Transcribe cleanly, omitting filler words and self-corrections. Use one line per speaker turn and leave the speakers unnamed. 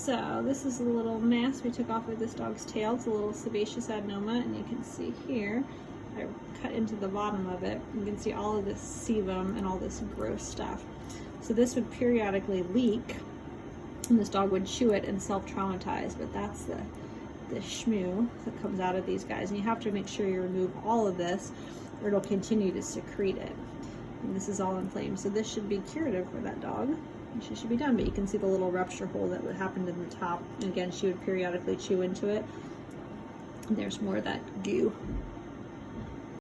So this is a little mass we took off of this dog's tail. It's a little sebaceous adenoma, and you can see here, I cut into the bottom of it. You can see all of this sebum and all this gross stuff. So this would periodically leak, and this dog would chew it and self-traumatize, but that's the shmoo that comes out of these guys. And you have to make sure you remove all of this, or it'll continue to secrete it. And this is all inflamed. So this should be curative for that dog. She should be done, but you can see the little rupture hole that would happen in the top. And again, she would periodically chew into it. And there's more of that goo.